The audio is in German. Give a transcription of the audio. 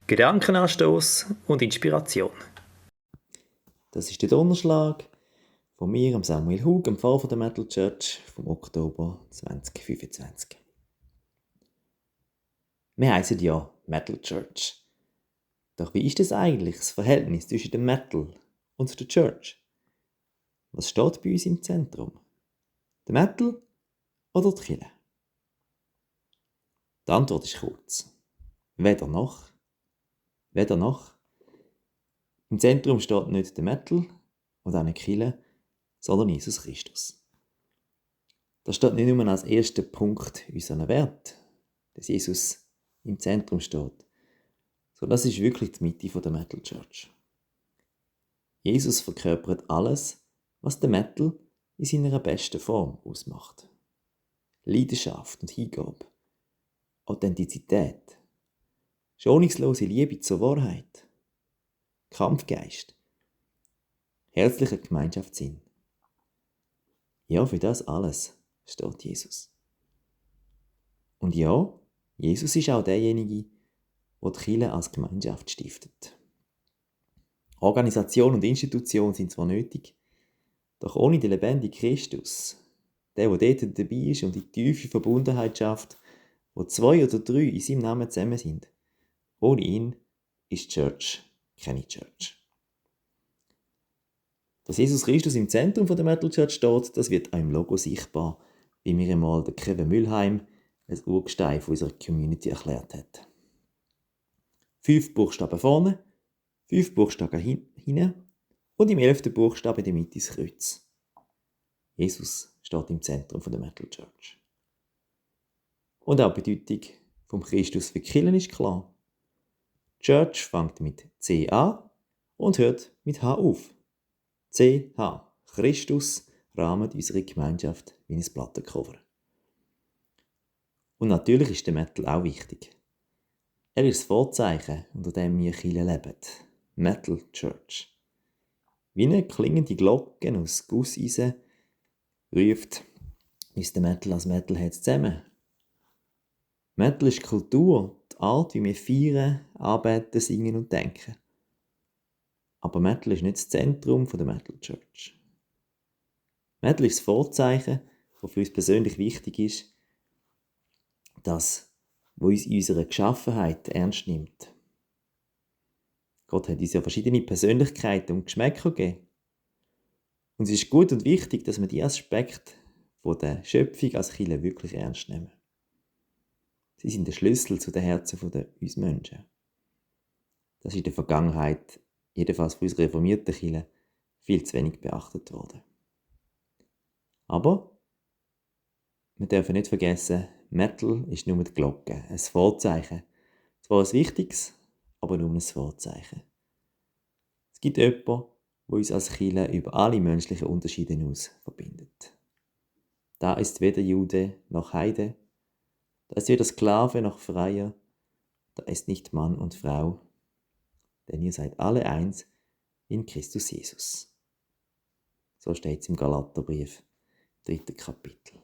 Gedankenanstoß und Inspiration. Das ist der Donnerschlag von mir, Samuel Hug, dem Pfarrer der Metal Church vom Oktober 2025. Wir heißen ja Metal Church. Doch wie ist das eigentlich, das Verhältnis zwischen dem Metal und der Church? Was steht bei uns im Zentrum? Der Metal oder die Kirche? Die Antwort ist kurz. Weder noch. Weder noch. Im Zentrum steht nicht der Metal und auch nicht die Kirche, sondern Jesus Christus. Das steht nicht nur als erster Punkt unserer Wert, dass Jesus im Zentrum steht, sondern das ist wirklich die Mitte der Metal Church. Jesus verkörpert alles, was der Metal in seiner besten Form ausmacht. Leidenschaft und Hingabe, Authentizität, schonungslose Liebe zur Wahrheit, Kampfgeist, herzlicher Gemeinschaftssinn. Ja, für das alles steht Jesus. Und ja, Jesus ist auch derjenige, der die Kirche als Gemeinschaft stiftet. Organisation und Institution sind zwar nötig, doch ohne den lebendigen Christus, der dort dabei ist und die tiefe Verbundenheit schafft, wo 2 oder 3 in seinem Namen zusammen sind, ohne ihn ist die Church keine Church. Dass Jesus Christus im Zentrum der Metal Church steht, das wird auch im Logo sichtbar, wie mir einmal der Kevin Mühlheim, ein Urgestein unserer Community, erklärt hat. 5 Buchstaben vorne, 5 Buchstaben hinten und im 11. Buchstaben in der Mitte das Kreuz. Jesus steht im Zentrum der Metal Church. Und auch die Bedeutung vom Christus für die Kirche ist klar. Church fängt mit C an und hört mit H auf. CH. Christus rahmt unsere Gemeinschaft wie ein Plattencover. Und natürlich ist der Metal auch wichtig. Er ist das Vorzeichen, unter dem wir Kirche leben. Metal Church. Wie eine klingende Glocke aus Gusseisen ruft uns der Metal als Metalheads zusammen. Metal ist Kultur, die Art, wie wir feiern, arbeiten, singen und denken. Aber Metal ist nicht das Zentrum der Metal Church. Metal ist das Vorzeichen, das für uns persönlich wichtig ist, das, wo uns in unserer Geschaffenheit ernst nimmt. Gott hat uns ja verschiedene Persönlichkeiten und Geschmäcker gegeben. Und es ist gut und wichtig, dass wir die Aspekte von der Schöpfung als Kirche wirklich ernst nehmen. Sie sind der Schlüssel zu den Herzen von uns Menschen. Das ist in der Vergangenheit, jedenfalls von unserer reformierten Kirche, viel zu wenig beachtet worden. Aber wir dürfen nicht vergessen, Metal ist nur die Glocke, ein Vorzeichen. Zwar ein wichtiges, aber nur ein Vorzeichen. Es gibt jemanden, der uns als Kirche über alle menschlichen Unterschiede hinaus verbindet. Da ist weder Jude noch Heide, da ist weder Sklave noch Freier, da ist nicht Mann und Frau, denn ihr seid alle eins in Christus Jesus. So steht es im Galaterbrief, 3. Kapitel.